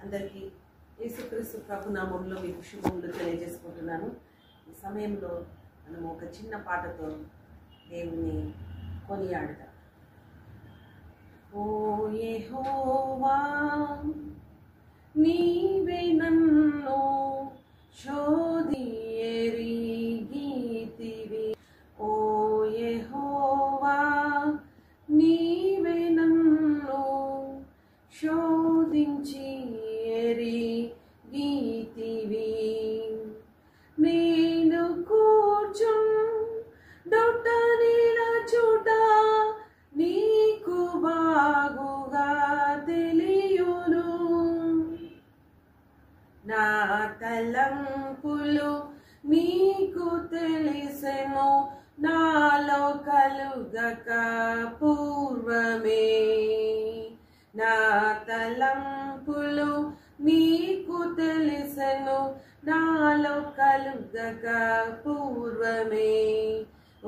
అందరికీ యేసుక్రీస్తు ప్రభు నామంలో మీకు శుభములు తెలియజేసుకుంటున్నాను. ఈ సమయంలో మనం ఒక చిన్న పాటతో దేవుని కొనియాడదాం. ఓ యెహోవా, నీవే నన్ను శోధి ఎరిగితివి. ఓ యెహోవా, నీవే నన్ను శోధించి ఎరిగితివి. నేను కూర్చుండుట నిలచుట నీకు బాగుగా తెలియును. నా తలంపులు నీకు తెలిసెను, నాలో కలుగక పూర్వమే. నా తలంపులు నీకు తెలిసెను, నాలో కలుగక పూర్వమే.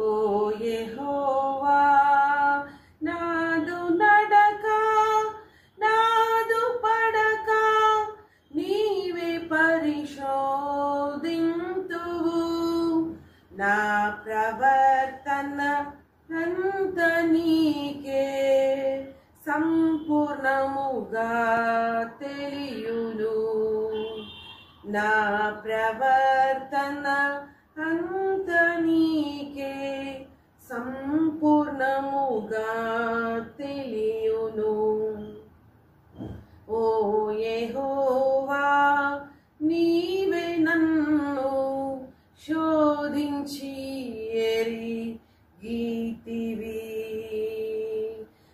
ఓ యెహోవా, నాదు నడక నాదు పడక నీవే పరిశోధింతువు. నా ప్రవర్తన అంత నీకే సంపూర్ణముగా తెలియును. నా ప్రవర్తన అంత నీకే సంపూర్ణముగా తెలియును. ఓ యెహోవా, నీవే నన్ను శోధించి ఎరిగితివి.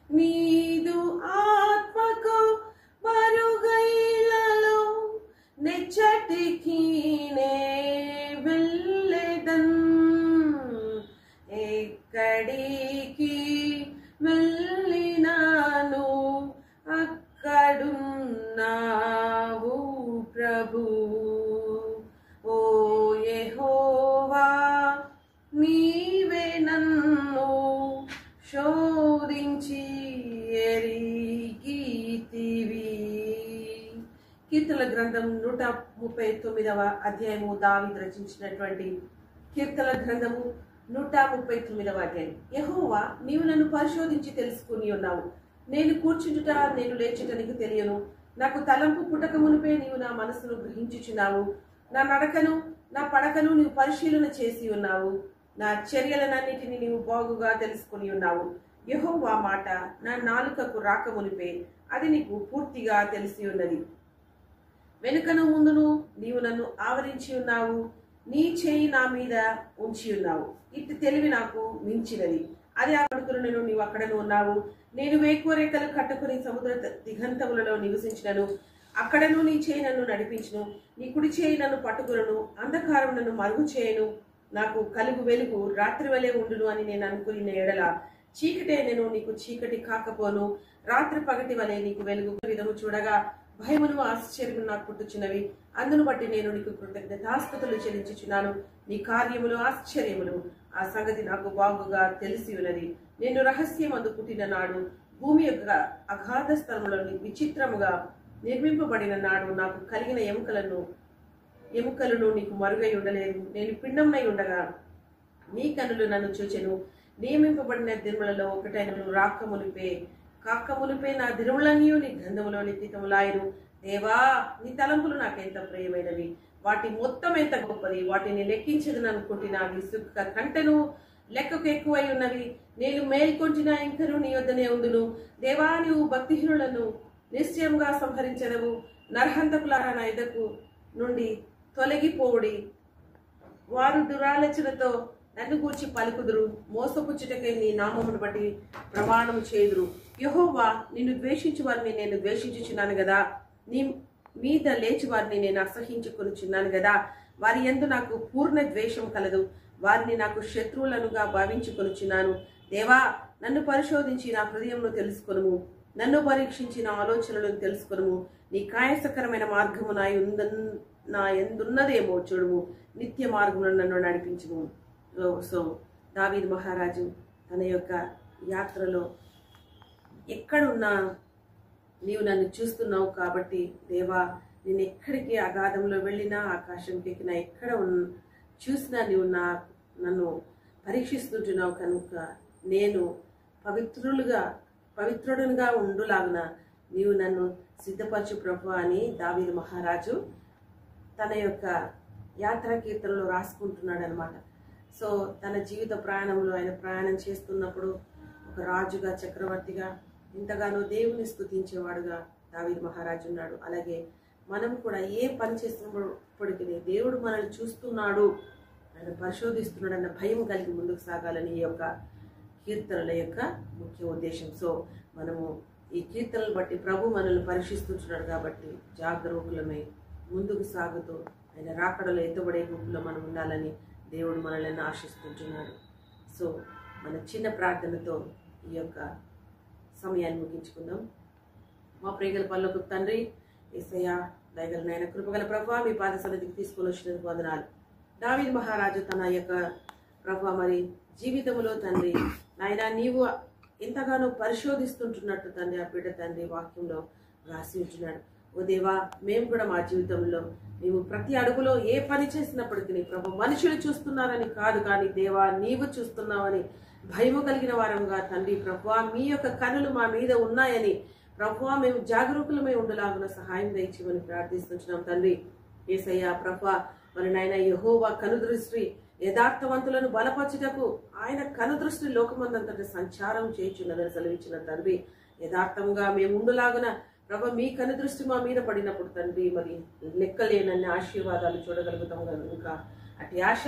నీదు ఆత్మకు మరుగైలలో నెచ్చటికి నే వెళ్ళెదన్. ఎక్కడికి వెళ్ళినాను అక్కడున్నావు ప్రభు. ఓ యెహోవా, నీవే నన్ను శోధించి ఎరిగితివి. కీర్తనల గ్రంథం 139వ అధ్యాయము దావీదు రచించినటువంటి కీర్తనల గ్రంథము 139వ అధ్యాయం. యెహోవా, నీవు నన్ను పరిశోధించి తెలుసుకుని ఉన్నావు. నేను కూర్చుంటుట నేను లేచుట నీకు తెలియను. నాకు తలంపు పుట్టక మునిపే నీవు నా మనసును గ్రహించుచున్నావు. నా నడకను నా పడకను నీవు పరిశీలన చేసి ఉన్నావు. నా చర్యలనన్నిటిని నీవు బాగుగా తెలుసుకుని ఉన్నావు. యెహోవా మాట నా నాలుకకు రాక మునిపే అది నీకు పూర్తిగా తెలిసి ఉన్నది. వెనుకను ముందును నీవు నన్ను ఆవరించి ఉన్నావు. నీ చేయి నా మీద ఉంచి ఉన్నావు. ఇటు తెలివి నాకు మించినది. అది ఆ కొడుకులను నీవు అక్కడను ఉన్నావు. నేను వేకువరేఖలు కట్టుకుని సముద్ర దిగంతములలో నివసించినను, అక్కడను నీ చేయి నన్ను నడిపించును. నీ కుడి చేయి నన్ను పట్టుకులను, అంధకారం నన్ను మరుగు చేయను. నాకు కలుగు వెలుగు రాత్రి వలె ఉండును అని నేను అనుకున్న ఎడల చీకటే నేను నీకు చీకటి కాకపోను. రాత్రి పగటి వలె నీకు వెలుగు విధము చూడగా భయమును ఆశ్చర్యము నాకు పుట్టుచున్నవి. అందును బట్టి నేను నీకు కృతజ్ఞతాస్తుతులు చెల్లించుచున్నాను. నీ కార్యములు ఆశ్చర్యములు, ఆ సంగతి నాకు బాగుగా తెలిసి ఉన్నది. నేను రహస్యమందు పుట్టిన నాడు, భూమి యొక్క అగాధ స్థలములో విచిత్రముగా నిర్మింపబడిన నాడు నాకు కలిగిన ఎముకలను నీకు మరుగై ఉండలేదు. నేను పిండమునై ఉండగా నీ కనులు నన్ను చూచెను. నియమింపబడిన దినములలో ఒకటైన కాకమునిపే నా దినములన్నీ నీ గ్రంథములో లిఖితములాయను. దేవా, నీ తలంపులు నాకెంత ప్రియమైనవి. వాటి మొత్తం ఎంత గొప్పది. వాటిని లెక్కించదని అనుకుంటున్నా. నీ సుఖ కంటెను లెక్కకు ఎక్కువై ఉన్నవి. నేను మేల్కొంటిన ఇంకను నీ వద్దనే ఉండును. దేవా, నీవు భక్తిహీనులను నిశ్చయంగా సంహరించదవు. నరహంతకులారా నా ఎద్దకు నుండి తొలగిపోవుడి. వారు దురాలోచనతో నన్ను గూర్చి పలుకుదురు. మోసపుచ్చుటకై నీ నామమును బట్టి ప్రమాణము చేయుదురు. యెహోవా, నిన్ను ద్వేషించు వారిని నేను ద్వేషించుచున్నాను గదా. నీ మీద లేచి వారిని నేను అసహించుకొనుచున్నాను గదా. వారి యందు నాకు పూర్ణ ద్వేషం కలదు. వారిని నాకు శత్రువులనుగా భావించుకొనుచున్నాను. దేవా, నన్ను పరిశోధించి నా హృదయమును తెలుసుకొనుము. నన్ను పరీక్షించి నా ఆలోచనలను తెలుసుకొనుము. నీ కాయసకరమైన మార్గము నా ఎందున్నదేమో చూడుము. నిత్య మార్గములను నన్ను నడిపించుము. సో దావీదు మహారాజు తన యొక్క యాత్రలో ఎక్కడున్నా నీవు నన్ను చూస్తున్నావు కాబట్టి దేవా, నేను ఎక్కడికి అగాధంలో వెళ్ళినా, ఆకాశంకి ఎక్కినా, ఎక్కడ చూసినా నీవు నన్ను పరీక్షిస్తుంటున్నావు కనుక నేను పవిత్రుడుగా ఉండులాగున నీవు నన్ను సిద్ధపరచు ప్రభు అని దావీదు మహారాజు తన యొక్క యాత్రా కీర్తనలో రాసుకుంటున్నాడు అనమాట. సో తన జీవిత ప్రయాణంలో ఆయన ప్రయాణం చేస్తున్నప్పుడు ఒక రాజుగా, చక్రవర్తిగా, ఇంతగానో దేవుని స్తుతించేవాడుగా దావీదు మహారాజు ఉన్నాడు. అలాగే మనం కూడా ఏ పని చేస్తున్నప్పటికీ దేవుడు మనల్ని చూస్తున్నాడు, ఆయన పరిశోధిస్తున్నాడు అన్న భయం కలిగి ముందుకు సాగాలని ఈ యొక్క కీర్తనల యొక్క ముఖ్య ఉద్దేశం. సో మనము ఈ కీర్తనలు బట్టి ప్రభు మనల్ని పరీక్షిస్తున్నాడు కాబట్టి జాగరూకులమై ముందుకు సాగుతూ ఆయన రాకడలో ఎత్తబడే గుంపులో మనం ఉండాలని దేవుడు మనల్ని ఆశిస్తుంటున్నాడు. సో మన చిన్న ప్రార్థనతో ఈ యొక్క సమయాన్ని ముగించుకుందాం. మా ప్రియగల పరలోక తండ్రి, యేసయ్యా, దయగల నాయన, కృపగల ప్రభువా, మీ పాద సన్నిధికి తీసుకొని వచ్చినందుకు వందనాలు. దావీదు మహారాజు తన యొక్క ప్రభువా మరి జీవితంలో తండ్రి నాయన నీవు ఎంతగానో పరిశోధిస్తుంటున్నట్టు తండ్రి ఆ బిడ్డ తండ్రి వాక్యంలో రాసి ఉంటున్నాడు. ఓ దేవా, మేము కూడా మా జీవితంలో నీవు ప్రతి అడుగులో ఏ పని చేసినప్పటికీ ప్రభు మనుషులు చూస్తున్నారని కాదు, కానీ దేవా నీవు చూస్తున్నావని భయము కలిగిన వారంగా తండ్రి ప్రభువా మీ యొక్క కనులు మా మీద ఉన్నాయని ప్రభువా మేము జాగరూకులమై ఉండలాగున సహాయం దయచేయమని ప్రార్థిస్తున్నాం తండ్రి. యేసయ్యా ప్రభువా మరి నాయన యెహోవా కనుదృష్టి యథార్థవంతులను బలపరచుటకు ఆయన కనుదృష్టి లోకమందంతటి సంచారం చేయుచున్నదని సెలవిచ్చిన తండ్రి, యథార్థంగా మేము ఉండులాగున ప్రభు మీ కనుదృష్టి మా మీద పడినప్పుడు తండ్రి మరి లెక్కలేనన్ని ఆశీర్వాదాలు చూడగలుగుతాం కనుక అటు ఆశ